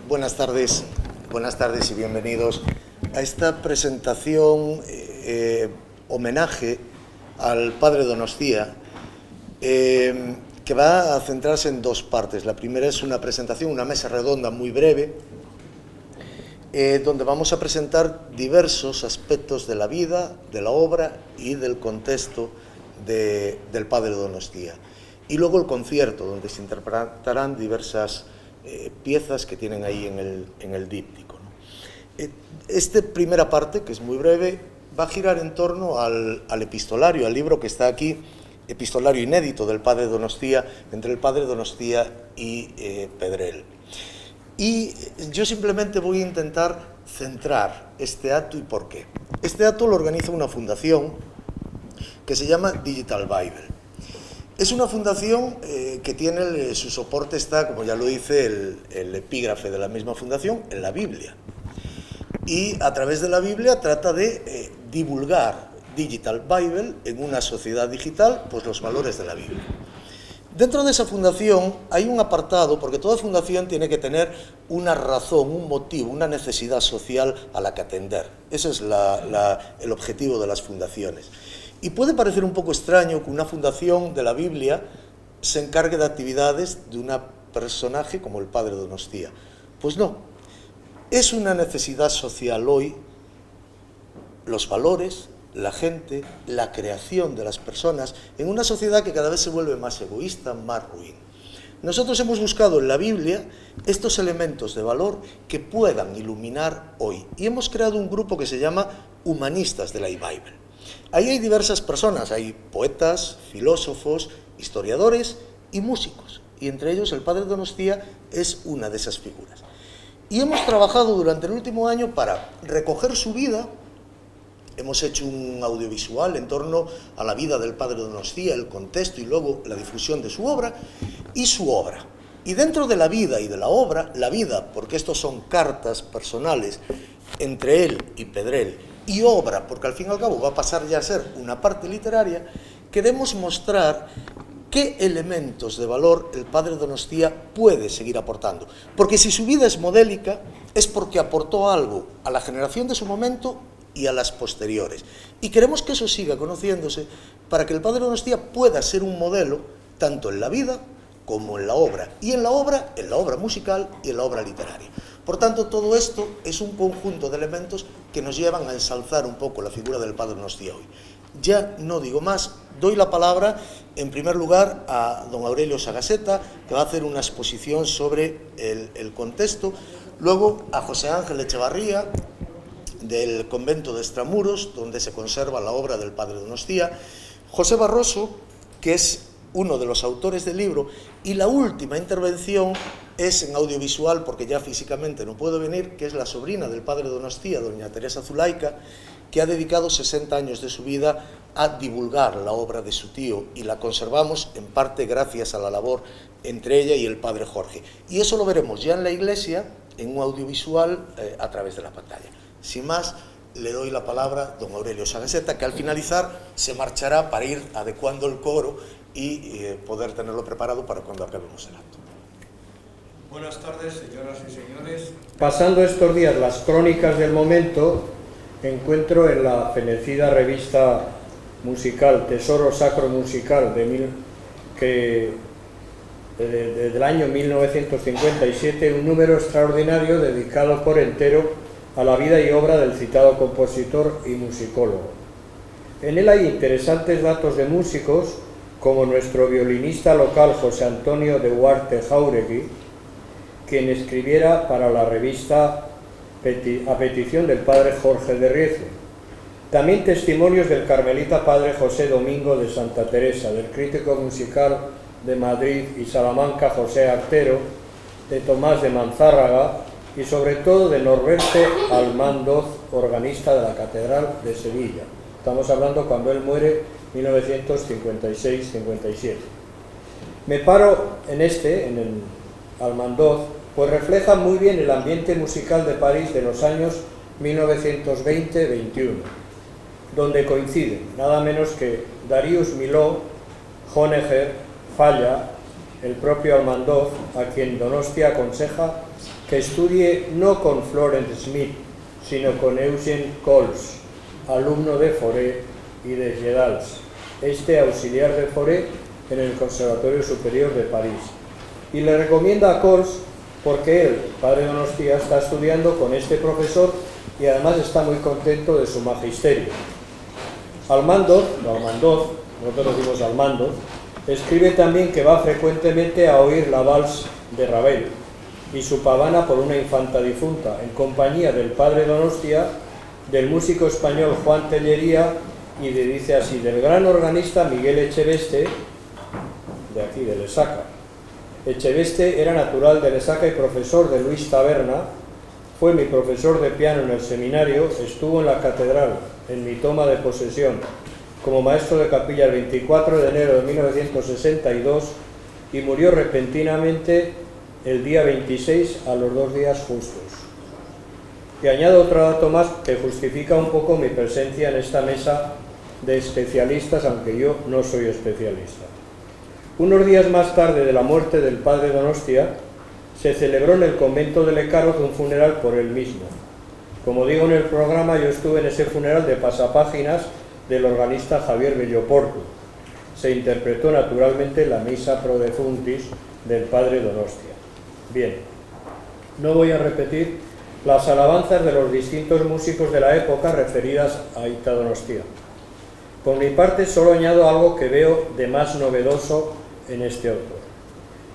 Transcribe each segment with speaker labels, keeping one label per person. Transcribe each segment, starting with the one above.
Speaker 1: Buenas tardes y bienvenidos a esta presentación homenaje al padre Donostia, que va a centrarse en dos partes. La primera es una presentación, una mesa redonda muy breve, donde vamos a presentar diversos aspectos de la vida, de la obra y del contexto del padre Donostia. Y luego el concierto, donde se interpretarán diversas piezas que tienen ahí en el díptico, ¿no? Esta primera parte, que es muy breve, va a girar en torno al epistolario, al libro que está aquí, epistolario inédito del padre Donostia, entre el padre Donostia y Pedrell. Y yo simplemente voy a intentar centrar este acto y por qué. Este acto lo organiza una fundación que se llama Digital Bible. Es una fundación que tiene su soporte, está, como ya lo dice el epígrafe de la misma fundación, en la Biblia. Y a través de la Biblia trata de divulgar Digital Bible en una sociedad digital, pues los valores de la Biblia. Dentro de esa fundación hay un apartado, porque toda fundación tiene que tener una razón, un motivo, una necesidad social a la que atender. Ese es el objetivo de las fundaciones. Y puede parecer un poco extraño que una fundación de la Biblia se encargue de actividades de un personaje como el padre Donostia. Pues no, es una necesidad social hoy, los valores, la gente, la creación de las personas, en una sociedad que cada vez se vuelve más egoísta, más ruin. Nosotros hemos buscado en la Biblia estos elementos de valor que puedan iluminar hoy. Y hemos creado un grupo que se llama Humanistas de la Bible. Ahí hay diversas personas, hay poetas, filósofos, historiadores y músicos. Y entre ellos el padre Donostia es una de esas figuras. Y hemos trabajado durante el último año para recoger su vida. Hemos hecho un audiovisual en torno a la vida del padre Donostia, el contexto y luego la difusión de su obra y su obra. Y dentro de la vida y de la obra, la vida, porque estos son cartas personales entre él y Pedrell, y obra, porque al fin y al cabo va a pasar ya a ser una parte literaria, queremos mostrar qué elementos de valor el padre Donostia puede seguir aportando. Porque si su vida es modélica, es porque aportó algo a la generación de su momento y a las posteriores. Y queremos que eso siga conociéndose para que el padre Donostia pueda ser un modelo tanto en la vida como en la obra. Y en la obra musical y en la obra literaria. Por tanto, todo esto es un conjunto de elementos que nos llevan a ensalzar un poco la figura del padre Donostia hoy. Ya no digo más, doy la palabra en primer lugar a don Aurelio Sagaseta, que va a hacer una exposición sobre el contexto, luego a José Ángel Echevarría, del convento de Extramuros, donde se conserva la obra del padre Donostia, José Barroso, que es uno de los autores del libro, y la última intervención es en audiovisual, porque ya físicamente no puedo venir, que es la sobrina del padre Donostia, doña Teresa Zulaika, que ha dedicado 60 años de su vida a divulgar la obra de su tío, y la conservamos en parte gracias a la labor entre ella y el padre Jorge. Y eso lo veremos ya en la iglesia, en un audiovisual a través de la pantalla. Sin más, le doy la palabra a don Aurelio Sagaseta, que al finalizar se marchará para ir adecuando el coro y poder tenerlo preparado para cuando acabemos el acto.
Speaker 2: Buenas tardes, señoras y señores.
Speaker 3: Pasando estos días las crónicas del momento, encuentro en la fenecida revista musical Tesoro Sacro Musical del año 1957 un número extraordinario dedicado por entero a la vida y obra del citado compositor y musicólogo. En él hay interesantes datos de músicos como nuestro violinista local José Antonio de Huarte Jauregui, quien escribiera para la revista a petición del padre Jorge de Riezio. También testimonios del carmelita padre José Domingo de Santa Teresa, del crítico musical de Madrid y Salamanca José Artero, de Tomás de Manzárraga y sobre todo de Norberto Almandoz, organista de la Catedral de Sevilla. Estamos hablando cuando él muere, 1956-57. Me paro en el Almandoz, pues refleja muy bien el ambiente musical de París de los años 1920-21, donde coinciden nada menos que Darius Milhaud, Honegger, Falla, el propio Almandoz, a quien Donostia aconseja que estudie no con Florence Smith, sino con Eugene Coles, alumno de Fauré y de Gedals, este auxiliar de Fauré en el Conservatorio Superior de París. Y le recomienda a Coles porque él, padre Donostia, está estudiando con este profesor y además está muy contento de su magisterio. Almandoz, nosotros decimos Almandoz, escribe también que va frecuentemente a oír la vals de Ravel y su pavana por una infanta difunta, en compañía del padre Donostia, del músico español Juan Tellería y dice así, del gran organista Miguel Echeveste, de aquí, de Lesaca. Echeveste era natural de Lesaca y profesor de Luis Taberna, fue mi profesor de piano en el seminario, estuvo en la catedral, en mi toma de posesión, como maestro de capilla el 24 de enero de 1962 y murió repentinamente el día 26 a los 2 días justos. Y añado otro dato más que justifica un poco mi presencia en esta mesa de especialistas, aunque yo no soy especialista. Unos días más tarde de la muerte del padre Donostia, se celebró en el convento de Lecaroz un funeral por él mismo. Como digo en el programa, yo estuve en ese funeral de pasapáginas del organista Javier Belloportu. Se interpretó naturalmente la misa pro defunctis del padre Donostia. Bien, no voy a repetir las alabanzas de los distintos músicos de la época referidas a Ita Donostia. Por mi parte, solo añado algo que veo de más novedoso en este autor: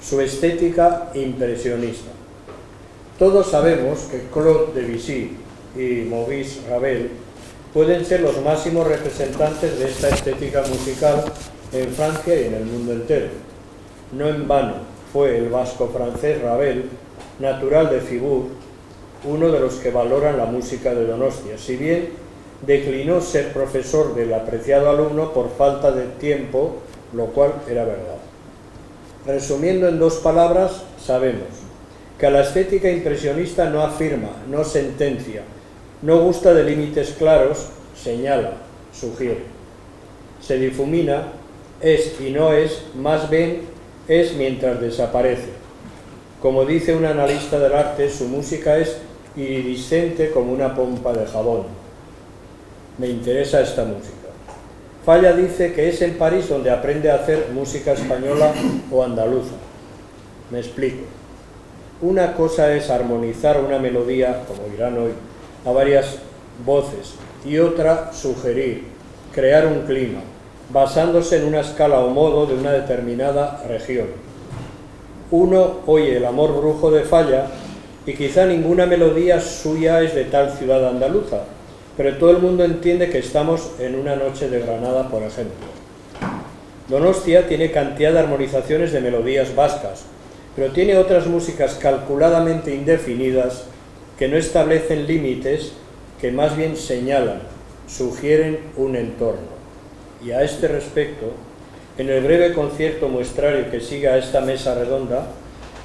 Speaker 3: su estética impresionista. Todos sabemos que Claude Debussy y Maurice Ravel pueden ser los máximos representantes de esta estética musical en Francia y en el mundo entero. No en vano fue el vasco-francés Ravel, natural de Fribourg, uno de los que valoran la música de Donostia, si bien declinó ser profesor del apreciado alumno por falta de tiempo, lo cual era verdad. Resumiendo en 2 palabras, sabemos que a la estética impresionista no afirma, no sentencia, no gusta de límites claros, señala, sugiere. Se difumina, es y no es, más bien es mientras desaparece. Como dice un analista del arte, su música es iridiscente como una pompa de jabón. Me interesa esta música. Falla dice que es en París donde aprende a hacer música española o andaluza. Me explico. Una cosa es armonizar una melodía, como dirán hoy, a varias voces, y otra sugerir, crear un clima, basándose en una escala o modo de una determinada región. Uno oye el amor brujo de Falla y quizá ninguna melodía suya es de tal ciudad andaluza, pero todo el mundo entiende que estamos en una noche de Granada, por ejemplo. Donostia tiene cantidad de armonizaciones de melodías vascas, pero tiene otras músicas calculadamente indefinidas que no establecen límites, que más bien señalan, sugieren un entorno. Y a este respecto, en el breve concierto muestrario que sigue a esta mesa redonda,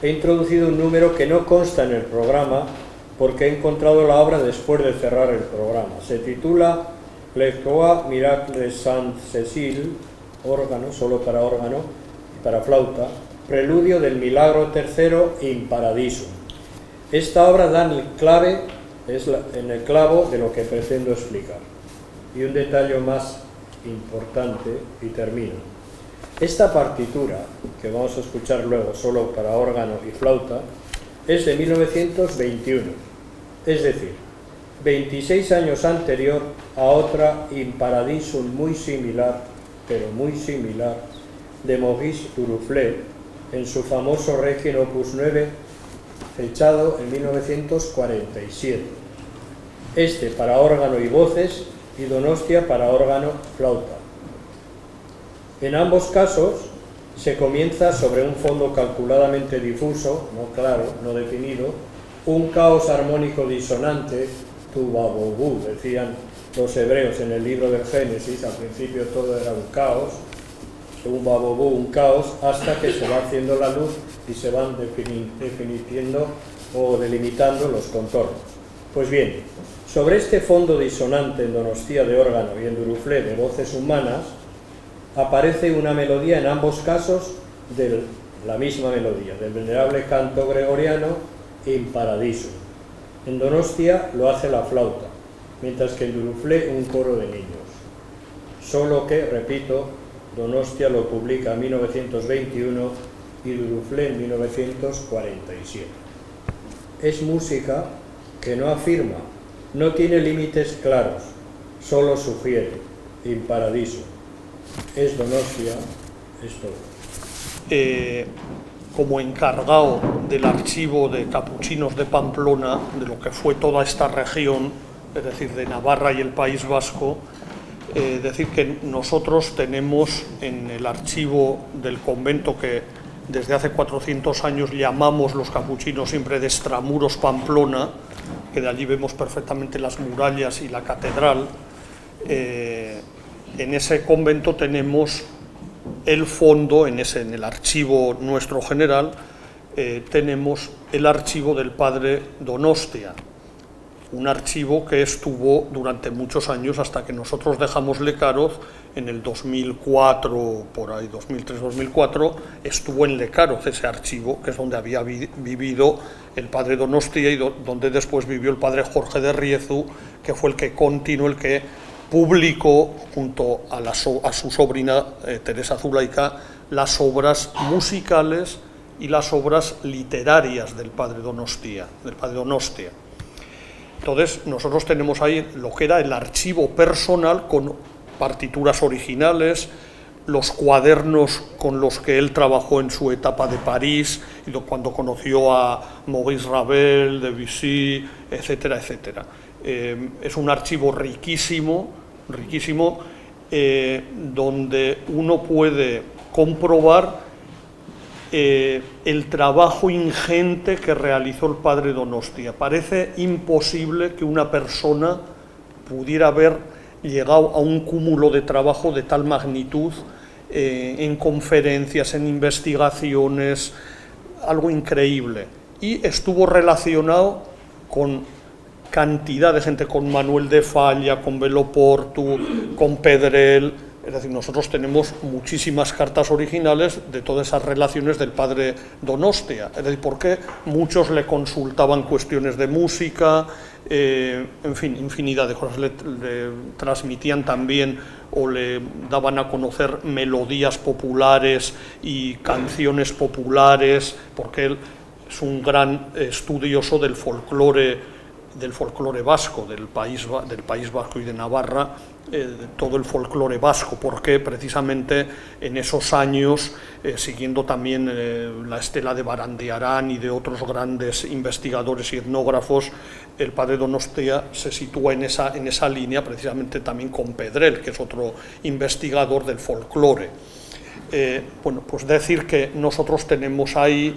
Speaker 3: he introducido un número que no consta en el programa porque he encontrado la obra después de cerrar el programa. Se titula Le Trois Miracles de Sainte-Cécile, órgano, solo para órgano y para flauta, preludio del Milagro tercero in Paradisum. Esta obra da en el clavo de lo que pretendo explicar. Y un detalle más importante, y termino. Esta partitura, que vamos a escuchar luego solo para órgano y flauta, es de 1921, es decir, 26 años anterior a otra in Paradisum muy similar, pero muy similar, de Maurice Duruflé, en su famoso Requiem opus 9, fechado en 1947. Este para órgano y voces, y Donostia para órgano, flauta. En ambos casos se comienza sobre un fondo calculadamente difuso, no claro, no definido, un caos armónico disonante, tu babobú, decían los hebreos en el libro del Génesis. Al principio todo era un caos, un babobú, un caos, hasta que se va haciendo la luz y se van definiendo o delimitando los contornos. Pues bien, sobre este fondo disonante en Donostia de órgano y en Duruflé de voces humanas, aparece una melodía en ambos casos de la misma melodía, del venerable canto gregoriano in Paradiso. En Donostia lo hace la flauta, mientras que en Duruflé un coro de niños. Solo que, repito, Donostia lo publica en 1921 y Duruflé en 1947. Es música que no afirma, no tiene límites claros, solo sugiere, in Paradiso. Es Donostia, es todo.
Speaker 4: Como encargado del archivo de capuchinos de Pamplona, de lo que fue toda esta región, es decir, de Navarra y el País Vasco, decir que nosotros tenemos en el archivo del convento que desde hace 400 años llamamos los capuchinos siempre de Extramuros Pamplona, que de allí vemos perfectamente las murallas y la catedral. En ese convento tenemos el fondo, en el archivo nuestro general, tenemos el archivo del padre Donostia, un archivo que estuvo durante muchos años hasta que nosotros dejamos Lecaroz en el 2004, por ahí 2003-2004, estuvo en Lecaroz ese archivo, que es donde había vivido el padre Donostia y donde después vivió el padre Jorge de Riezu, que fue el que continuó, el que publicó junto a su sobrina Teresa Zulaika las obras musicales y las obras literarias del padre Donostia, Entonces nosotros tenemos ahí lo que era el archivo personal con partituras originales, los cuadernos con los que él trabajó en su etapa de París, y cuando conoció a Maurice Ravel, Debussy, etcétera, etcétera. Es un archivo riquísimo, donde uno puede comprobar el trabajo ingente que realizó el padre Donostia. Parece imposible que una persona pudiera haber llegado a un cúmulo de trabajo de tal magnitud en conferencias, en investigaciones, algo increíble. Y estuvo relacionado con cantidad de gente, con Manuel de Falla, con Belo Portu, con Pedrell. Es decir, nosotros tenemos muchísimas cartas originales de todas esas relaciones del padre Donostia. Es decir, porque muchos le consultaban cuestiones de música, en fin, infinidad de cosas. Le transmitían también o le daban a conocer melodías populares y canciones populares, porque él es un gran estudioso del folclore vasco, del País Vasco y de Navarra, todo el folclore vasco, porque precisamente en esos años, siguiendo también la estela de Barandiarán y de otros grandes investigadores y etnógrafos, el padre Donostia se sitúa en esa línea, precisamente también con Pedrell, que es otro investigador del folclore. Bueno, pues decir que nosotros tenemos ahí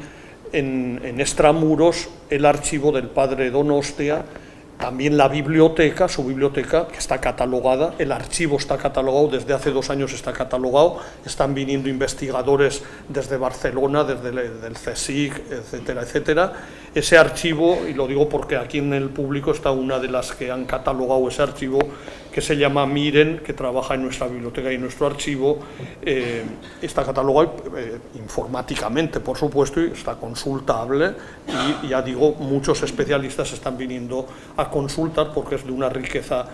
Speaker 4: en Extramuros el archivo del padre Donostia, también la biblioteca, su biblioteca, que está catalogada, el archivo está catalogado, desde hace 2 años está catalogado, están viniendo investigadores desde Barcelona, desde el CSIC, etcétera, etcétera. Ese archivo, y lo digo porque aquí en el público está una de las que han catalogado ese archivo, que se llama Miren, que trabaja en nuestra biblioteca y en nuestro archivo, está catalogado informáticamente, por supuesto, y está consultable, y ya digo, muchos especialistas están viniendo a consultar porque es de una riqueza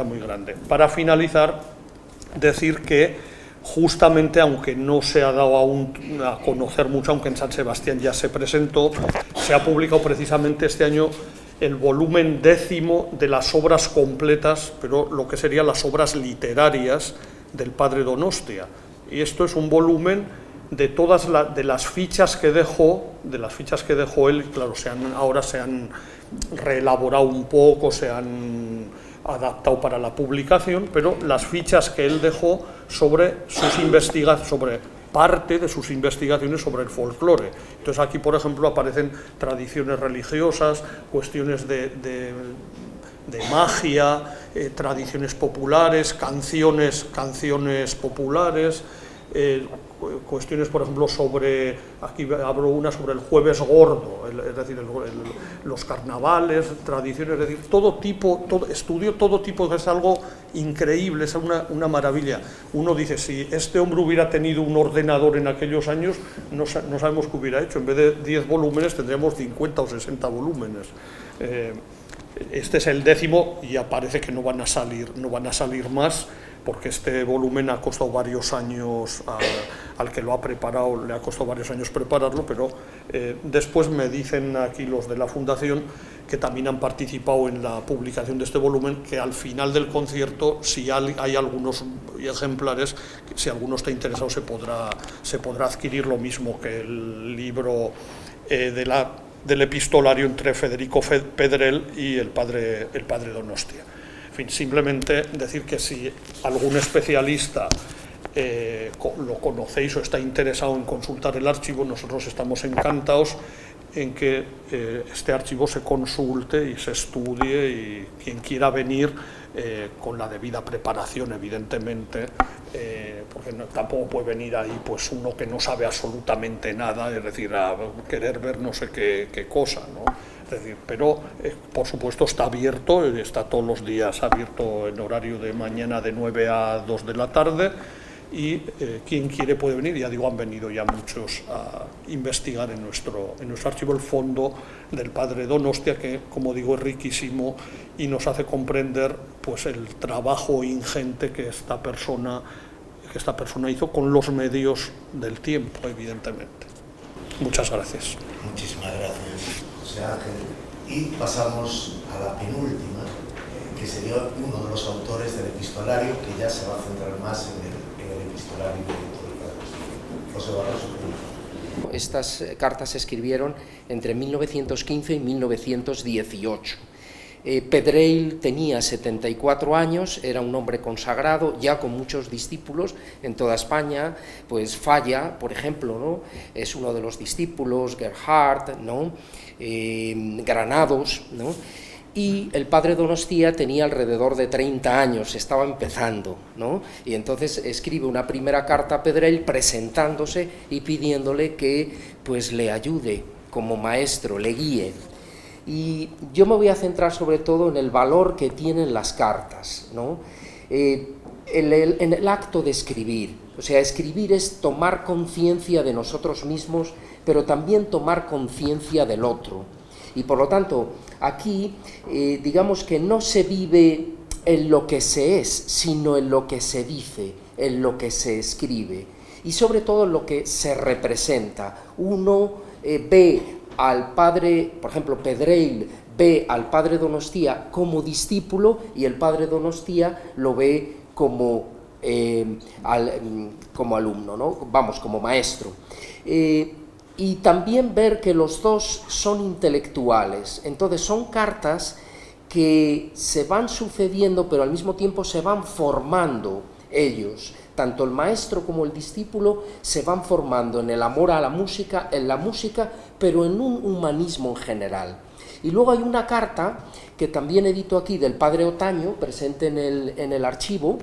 Speaker 4: muy grande. Para finalizar, decir que justamente, aunque no se ha dado aún a conocer mucho, aunque en San Sebastián ya se presentó, se ha publicado precisamente este año el volumen 10º de las obras completas, pero lo que serían las obras literarias del padre Donostia. Y esto es un volumen de todas las fichas que dejó, él, claro, ahora se han reelaborado un poco, se han adaptado para la publicación, pero las fichas que él dejó sobre sus investigaciones, sobre parte de sus investigaciones sobre el folclore. Entonces aquí, por ejemplo, aparecen tradiciones religiosas, cuestiones de magia, tradiciones populares, canciones populares, cuestiones, por ejemplo, sobre, aquí hablo una sobre el jueves gordo, es decir, los carnavales, tradiciones, es decir, estudio todo tipo, que es algo increíble, es una maravilla. Uno dice, si este hombre hubiera tenido un ordenador en aquellos años, no sabemos qué hubiera hecho, en vez de 10 volúmenes tendríamos 50 o 60 volúmenes. Este es el 10º y ya parece que no van a salir más, porque este volumen ha costado varios años, al que lo ha preparado le ha costado varios años prepararlo, pero después me dicen aquí los de la Fundación que también han participado en la publicación de este volumen, que al final del concierto, si hay algunos ejemplares, si alguno está interesado se podrá adquirir, lo mismo que el libro del epistolario entre Federico Pedrell y el padre Donostia. En fin, simplemente decir que si algún especialista lo conocéis o está interesado en consultar el archivo, nosotros estamos encantados en que este archivo se consulte y se estudie, y quien quiera venir con la debida preparación, evidentemente, porque tampoco puede venir ahí pues uno que no sabe absolutamente nada, es decir, a querer ver no sé qué cosa, ¿no? Es decir, pero por supuesto está abierto, está todos los días abierto en horario de mañana de 9 a 2 de la tarde, y quien quiere puede venir. Ya digo, han venido ya muchos a investigar en nuestro archivo el fondo del padre Donostia, que, como digo, es riquísimo y nos hace comprender pues el trabajo ingente que esta persona hizo con los medios del tiempo, evidentemente. Muchas gracias.
Speaker 1: Muchísimas gracias, José Ángel. Y pasamos a la penúltima, que sería uno de los autores del epistolario, que ya se va a centrar más en el epistolario de José Barroso.
Speaker 5: Estas cartas se escribieron entre 1915 y 1918. Pedrell tenía 74 años, era un hombre consagrado, ya con muchos discípulos en toda España. Pues Falla, por ejemplo, ¿no?, es uno de los discípulos, Gerhardt, ¿no?, Granados, ¿no?, y el padre Donostia tenía alrededor de 30 años, estaba empezando, ¿no?, y entonces escribe una primera carta a Pedrell presentándose y pidiéndole que pues le ayude como maestro, le guíe. Y yo me voy a centrar sobre todo en el valor que tienen las cartas, ¿no?, en el acto de escribir. O sea, escribir es tomar conciencia de nosotros mismos, pero también tomar conciencia del otro. Y por lo tanto, aquí digamos que no se vive en lo que se es, sino en lo que se dice, en lo que se escribe, y sobre todo en lo que se representa. Uno ve al padre, por ejemplo, Pedrell ve al padre Donostia como discípulo, y el padre Donostia lo ve como alumno, ¿no?, vamos, como maestro. Y también ver que los dos son intelectuales. Entonces son cartas que se van sucediendo, pero al mismo tiempo se van formando ellos. Tanto el maestro como el discípulo se van formando en el amor a la música, en la música, pero en un humanismo en general. Y luego hay una carta que también edito aquí del padre Otaño, presente en el archivo,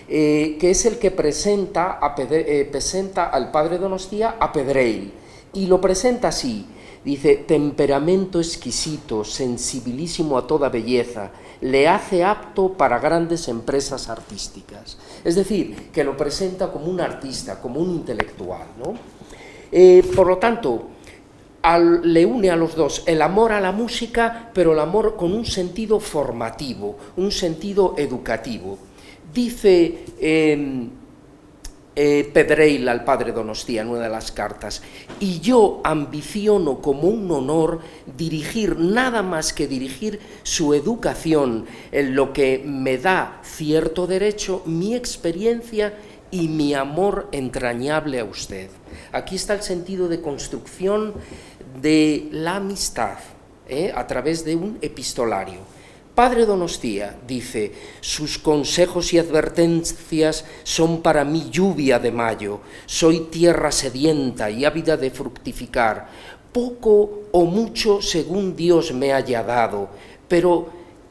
Speaker 5: que es el que presenta al padre Donostia a Pedrell, y lo presenta así. Dice: temperamento exquisito, sensibilísimo a toda belleza, le hace apto para grandes empresas artísticas. Es decir, que lo presenta como un artista, como un intelectual, ¿no? Por lo tanto, le une a los dos el amor a la música, pero el amor con un sentido formativo, un sentido educativo. Dice Pedrell al padre Donostia en una de las cartas: y yo ambiciono como un honor dirigir, nada más que dirigir su educación, en lo que me da cierto derecho, mi experiencia y mi amor entrañable a usted. Aquí está el sentido de construcción de la amistad, a través de un epistolario. Padre Donostia, dice, sus consejos y advertencias son para mí lluvia de mayo, soy tierra sedienta y ávida de fructificar, poco o mucho según Dios me haya dado, pero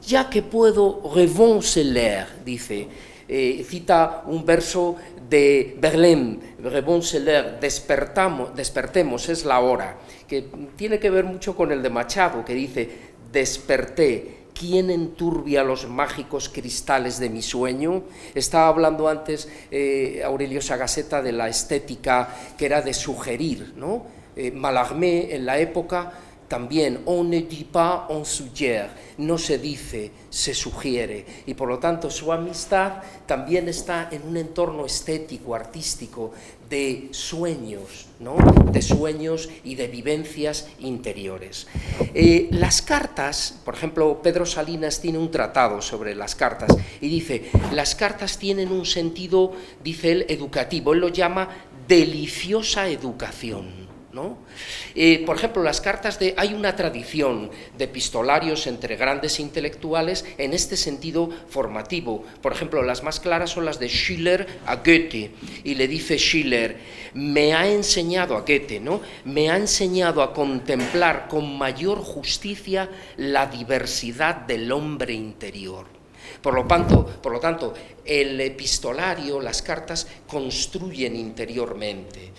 Speaker 5: ya que puedo, revanceler, dice, cita un verso de Verlaine, Rebonceler, despertemos, es la hora, que tiene que ver mucho con el de Machado, que dice, desperté, ¿quién enturbia los mágicos cristales de mi sueño? Estaba hablando antes Aurelio Sagassetta de la estética que era de sugerir, ¿no? Mallarmé en la época también, on ne dit pas, on suggère, no se dice, se sugiere, y por lo tanto su amistad también está en un entorno estético, artístico, de sueños, ¿no? De sueños y de vivencias interiores. Las cartas, por ejemplo, Pedro Salinas tiene un tratado sobre las cartas y dice, las cartas tienen un sentido, dice él, educativo, él lo llama deliciosa educación, ¿no? Por ejemplo, las cartas hay una tradición de epistolarios entre grandes intelectuales en este sentido formativo. Por ejemplo, las más claras son las de Schiller a Goethe, y le dice Schiller, me ha enseñado a Goethe, ¿no? Me ha enseñado a contemplar con mayor justicia la diversidad del hombre interior. Por lo tanto, el epistolario, las cartas, construyen interiormente,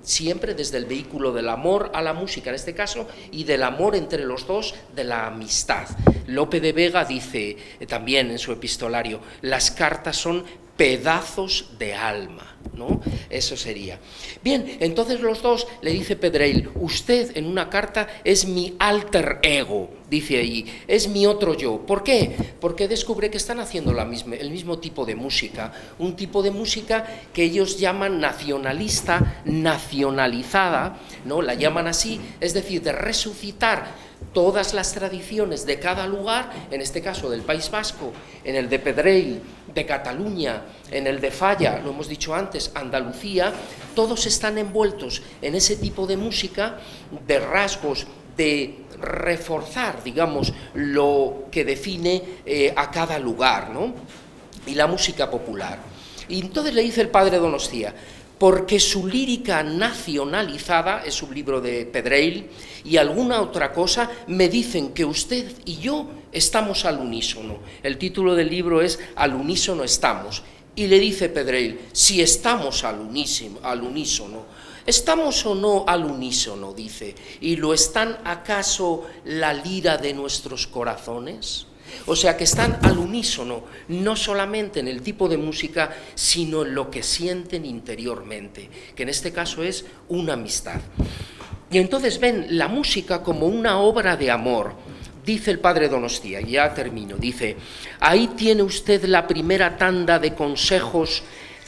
Speaker 5: siempre desde el vehículo del amor a la música, en este caso, y del amor entre los dos, de la amistad. Lope de Vega dice también en su epistolario, las cartas son pedazos de alma, ¿no? Eso sería. Bien, entonces los dos, le dice Pedreil, usted en una carta es mi alter ego, dice allí, es mi otro yo. ¿Por qué? Porque descubre que están haciendo el mismo tipo de música, un tipo de música que ellos llaman nacionalista, nacionalizada, ¿no? La llaman así, es decir, de resucitar todas las tradiciones de cada lugar, en este caso del País Vasco, en el de Pedreil, de Cataluña, en el de Falla, lo hemos dicho antes, Andalucía, todos están envueltos en ese tipo de música, de rasgos, de reforzar, digamos, lo que define a cada lugar, ¿no? Y la música popular. Y entonces le dice el padre Donostia, porque su lírica nacionalizada, es un libro de Pedreil, y alguna otra cosa, me dicen que usted y yo estamos al unísono. El título del libro es Al unísono estamos. Y le dice Pedreil, si estamos al unísono, ¿estamos o no al unísono? Dice, ¿y lo están acaso la lira de nuestros corazones? O sea que están al unísono, no solamente en el tipo de música, sino en lo que sienten interiormente, que en este caso es una amistad. Y entonces ven la música como una obra de amor. Dice el padre Donostia, y ya termino, dice, ahí tiene usted la primera tanda de consejos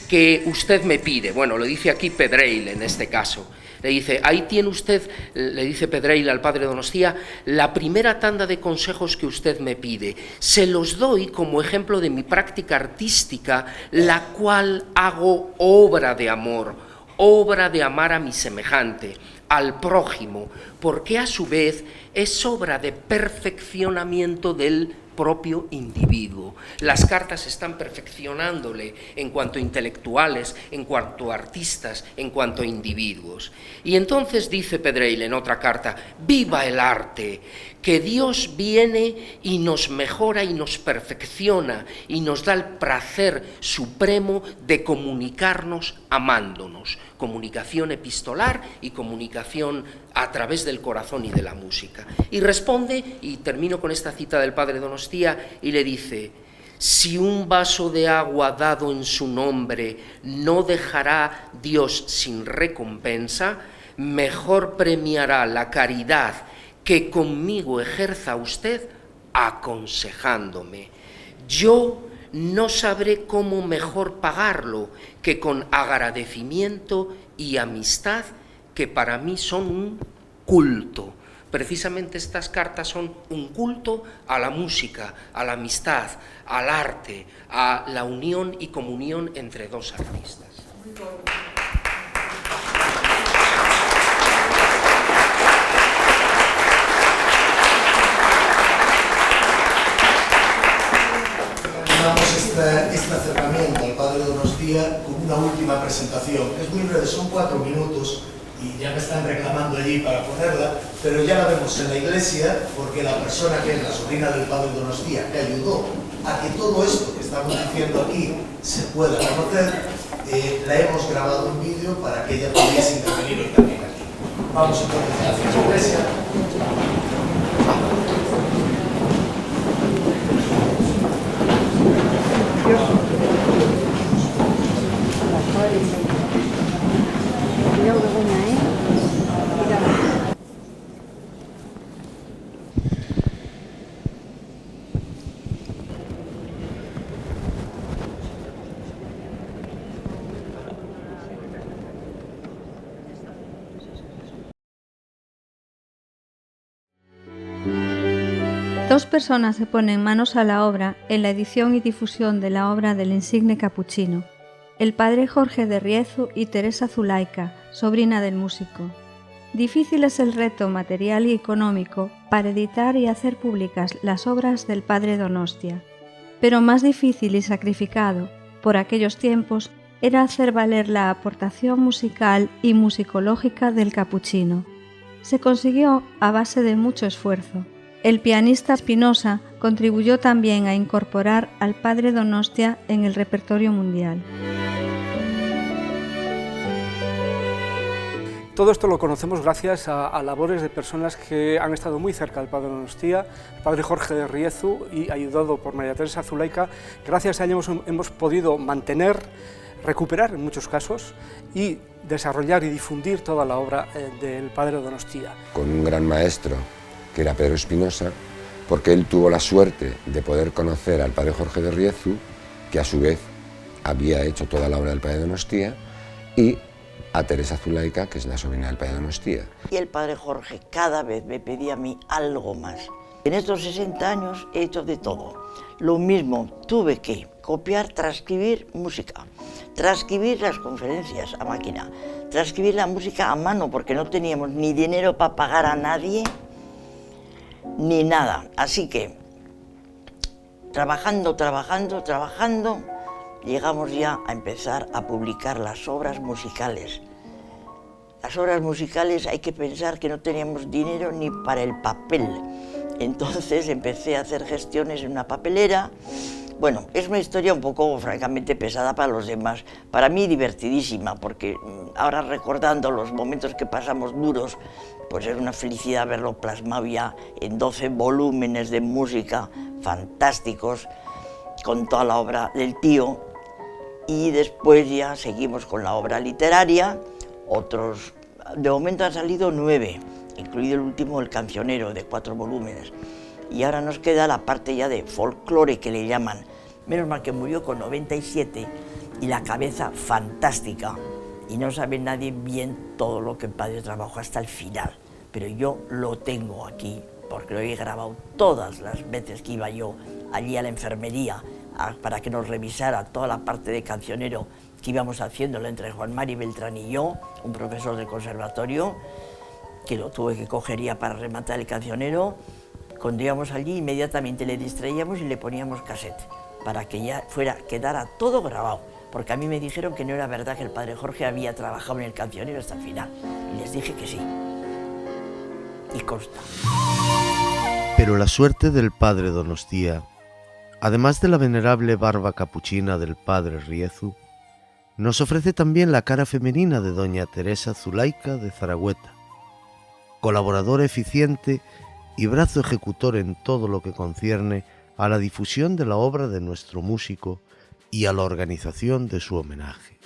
Speaker 5: que usted me pide. Bueno, lo dice aquí Pedreil en este caso. Le dice, ahí tiene usted, le dice Pedreil al padre Donostia, la primera tanda de consejos que usted me pide. Se los doy como ejemplo de mi práctica artística, la cual hago obra de amor, obra de amar a mi semejante, al prójimo, porque a su vez es obra de perfeccionamiento del propio individuo. Las cartas están perfeccionándole en cuanto a intelectuales, en cuanto a artistas, en cuanto a individuos. Y entonces dice Pedreil en otra carta, viva el arte, que Dios viene y nos mejora y nos perfecciona y nos da el placer supremo de comunicarnos amándonos. Comunicación epistolar y comunicación a través del corazón y de la música. Y responde, y termino con esta cita del padre Donostia, y le dice, si un vaso de agua dado en su nombre no dejará Dios sin recompensa, mejor premiará la caridad que conmigo ejerza usted aconsejándome. Yo no sabré cómo mejor pagarlo que con agradecimiento y amistad que para mí son un culto. Precisamente estas cartas son un culto a la música, a la amistad, al arte, a la unión y comunión entre dos artistas.
Speaker 1: Este acercamiento al padre Donostia con una última presentación. Es muy breve, son 4 minutos y ya me están reclamando allí para ponerla, pero ya la vemos en la iglesia porque la persona que es la sobrina del padre Donostia, que ayudó a que todo esto que estamos diciendo aquí se pueda conocer, la hemos grabado en vídeo para que ella pudiese intervenir hoy también aquí. Vamos entonces hacia la iglesia.
Speaker 6: Dos personas se ponen manos a la obra en la edición y difusión de la obra del insigne capuchino, el padre Jorge de Riezu y Teresa Zulaica, sobrina del músico. Difícil es el reto material y económico para editar y hacer públicas las obras del padre Donostia, pero más difícil y sacrificado, por aquellos tiempos, era hacer valer la aportación musical y musicológica del capuchino. Se consiguió a base de mucho esfuerzo. El pianista Spinoza contribuyó también a incorporar al padre Donostia en el repertorio mundial.
Speaker 7: Todo esto lo conocemos gracias a labores de personas que han estado muy cerca del padre Donostia, el padre Jorge de Riezu, y ayudado por María Teresa Zulaica. Gracias a ellos hemos podido mantener, recuperar en muchos casos y desarrollar y difundir toda la obra del padre Donostia.
Speaker 8: Con un gran maestro que era Pedro Spinoza, porque él tuvo la suerte de poder conocer al padre Jorge de Riezu, que a su vez había hecho toda la obra del padre Donostia, y a Teresa Zulaica, que es la sobrina del padre Donostia.
Speaker 9: Y el padre Jorge cada vez me pedía a mí algo más. En estos 60 años he hecho de todo. Lo mismo, tuve que copiar, transcribir música, transcribir las conferencias a máquina, transcribir la música a mano, porque no teníamos ni dinero para pagar a nadie, ni nada. Así que, trabajando, llegamos ya a empezar a publicar las obras musicales. Las obras musicales hay que pensar que no teníamos dinero ni para el papel. Entonces empecé a hacer gestiones en una papelera. Bueno, es una historia un poco, francamente, pesada para los demás. Para mí divertidísima, porque ahora recordando los momentos que pasamos duros, pues es una felicidad verlo plasmado ya en 12 volúmenes de música fantásticos, con toda la obra del tío. Y después ya seguimos con la obra literaria, otros, de momento han salido 9, incluido el último, El Cancionero, de 4 volúmenes. Y ahora nos queda la parte ya de folclore, que le llaman. Menos mal que murió con 97 y la cabeza fantástica. Y no sabe nadie bien todo lo que el padre trabajó hasta el final. Pero yo lo tengo aquí, porque lo he grabado todas las veces que iba yo allí a la enfermería para que nos revisara toda la parte de cancionero que íbamos haciéndolo entre Juan Mari Beltrán y yo, un profesor del conservatorio, que lo tuve que coger ya para rematar el cancionero. Cuando íbamos allí, inmediatamente le distraíamos y le poníamos cassette, para que ya quedara todo grabado, porque a mí me dijeron que no era verdad que el padre Jorge había trabajado en el cancionero hasta el final, y les dije que sí, y consta.
Speaker 1: Pero la suerte del padre Donostia, además de la venerable barba capuchina del padre Riezu, nos ofrece también la cara femenina de doña Teresa Zulaica de Zaragoza, colaboradora eficiente y brazo ejecutor en todo lo que concierne a la difusión de la obra de nuestro músico y a la organización de su homenaje.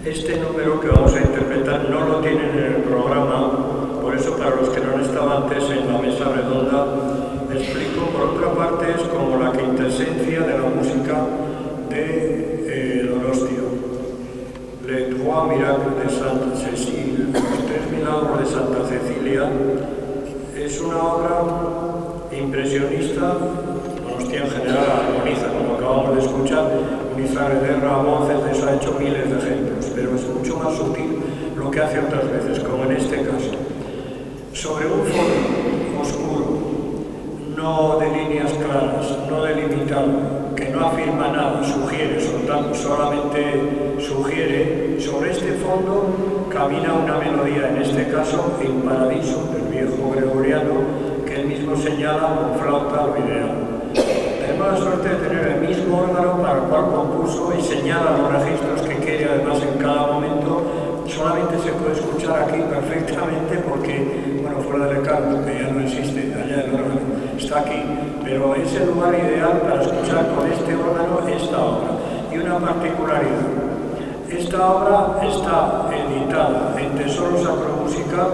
Speaker 4: Este número que vamos a interpretar no lo tienen en el programa, por eso para los que no han estado antes en la mesa redonda, explico. Por otra parte, es como la quintesencia de la música de Donostia. Les Trois Miracles de Santa Cecilia, los tres milagros de Santa Cecilia, es una obra impresionista. Donostia en general armoniza, como acabamos de escuchar, Mizrae de voces, de eso ha hecho miles de ejemplos, pero es mucho más sutil lo que hace otras veces, como en este caso. Sobre un fondo oscuro, no de líneas claras, no delimitado, que no afirma nada, sugiere, solamente sugiere, sobre este fondo camina una melodía, en este caso en Paradiso, del viejo gregoriano, que él mismo señala con flauta al ideal. Tenemos la suerte de tener el mismo órgano para el cual compuso y señala los registros que quiere, además en cada momento. Solamente se puede escuchar aquí perfectamente porque, bueno, fuera del canto, que ya no existe, allá el órgano está aquí, pero es el lugar ideal para escuchar con este órgano esta obra. Y una particularidad, esta obra está editada en Tesoro Sacro Musical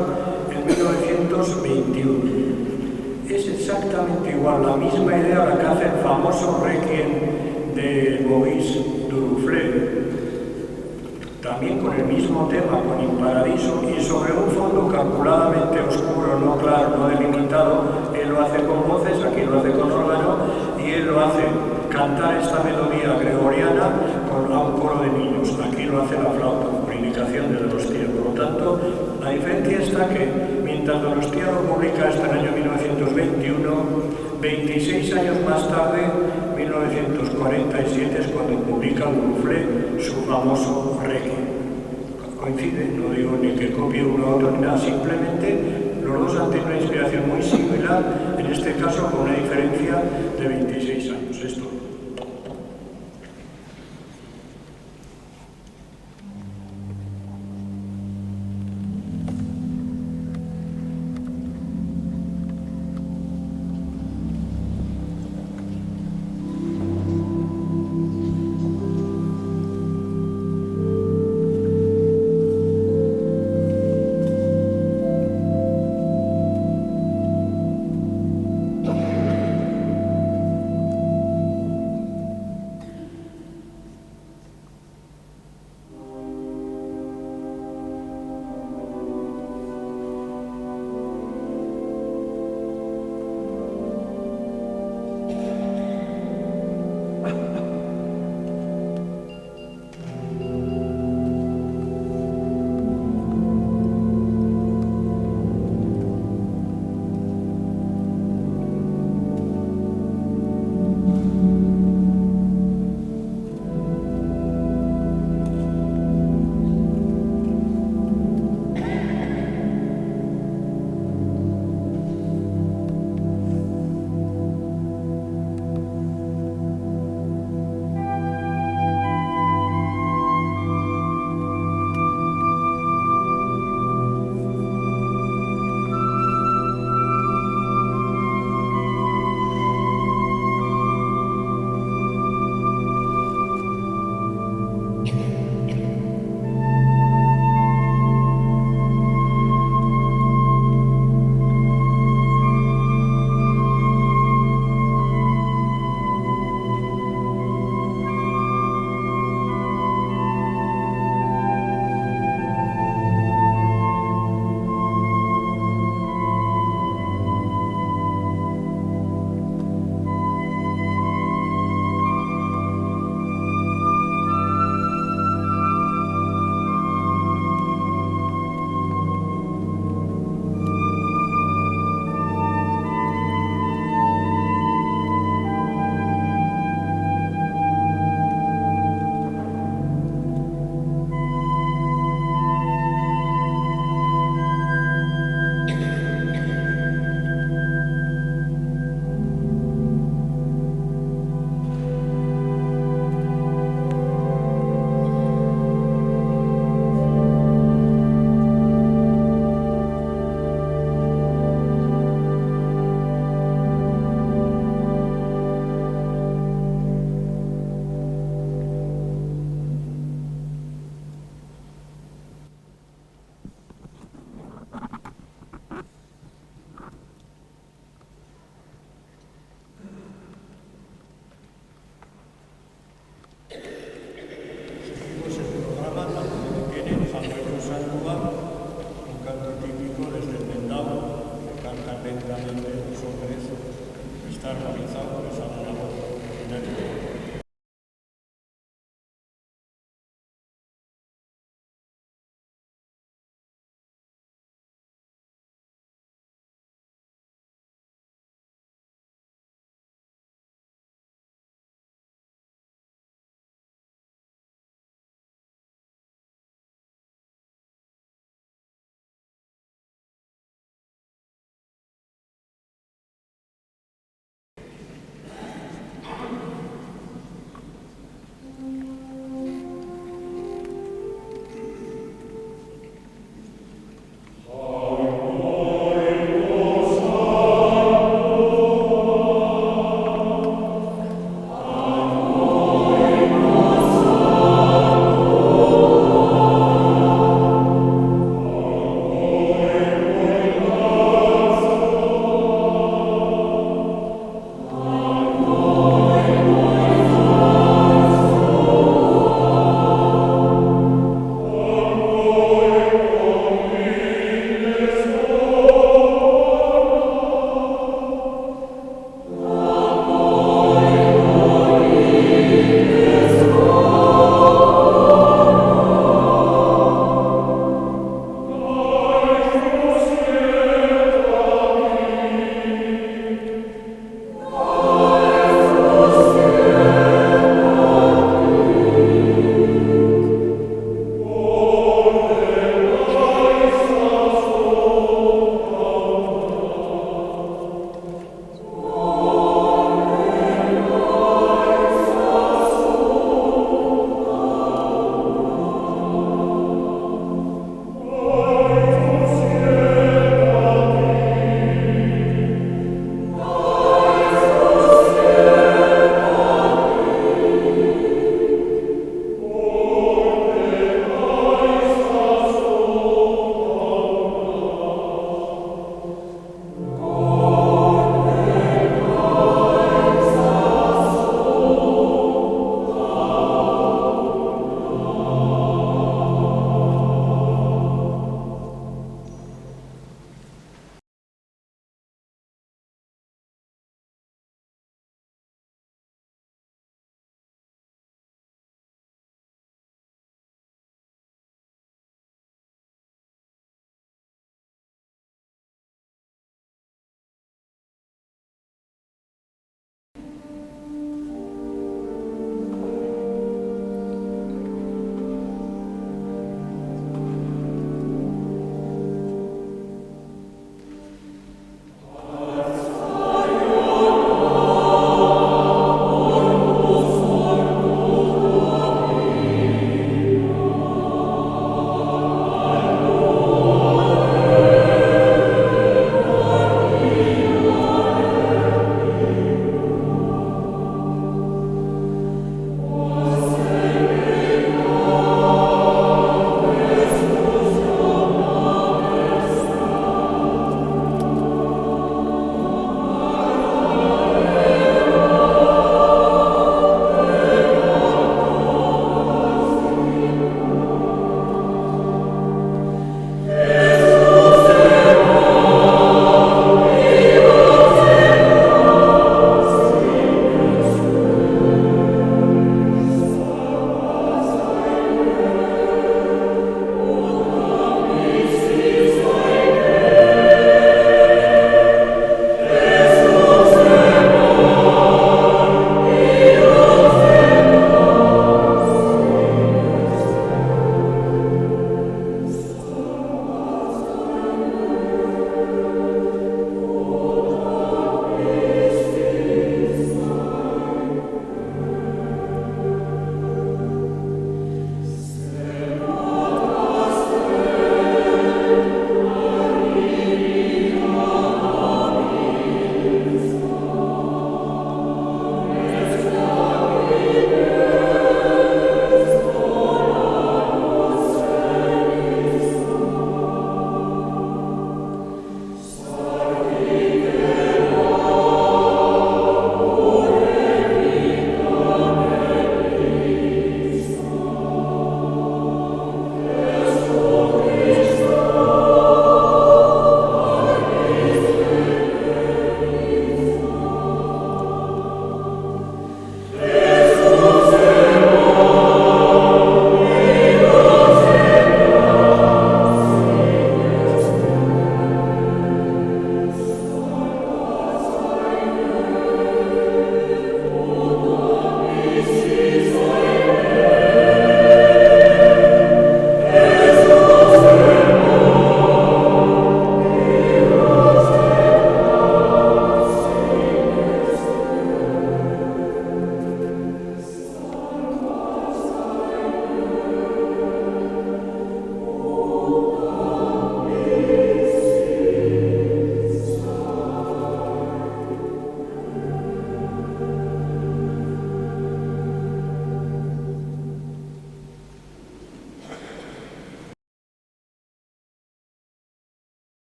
Speaker 4: en 1921. Es exactamente igual, la misma idea a la que hace el famoso Requiem de Maurice Duruflé, también con el mismo tema, con In Paradiso, y sobre un fondo calculadamente oscuro, no claro, no delimitado. Él lo hace con voces, aquí lo hace con órgano, y él lo hace cantar esta melodía gregoriana a un coro de niños. Aquí lo hace la flauta, por indicación de Donostia. Por lo tanto, la diferencia está que, mientras Donostia lo publica hasta el año 1921, 26 años más tarde, 1947, es cuando publica Duruflé su famoso Requiem. Coincide, no digo ni que copie uno a otro ni nada, simplemente los dos han tenido una inspiración muy similar, en este caso con una diferencia de 26 años. Esto. está realizando esa labor de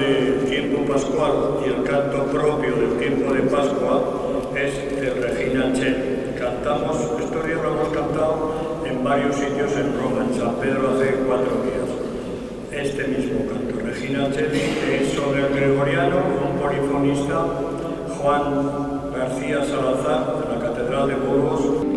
Speaker 4: del tiempo pascual y el canto propio del tiempo de Pascua es el Regina Coeli. Cantamos, estos días lo hemos cantado en varios sitios en Roma, en San Pedro hace 4 días. Este mismo canto, Regina Coeli, es sobre el gregoriano, un polifonista, Juan García Salazar, de la Catedral de Burgos.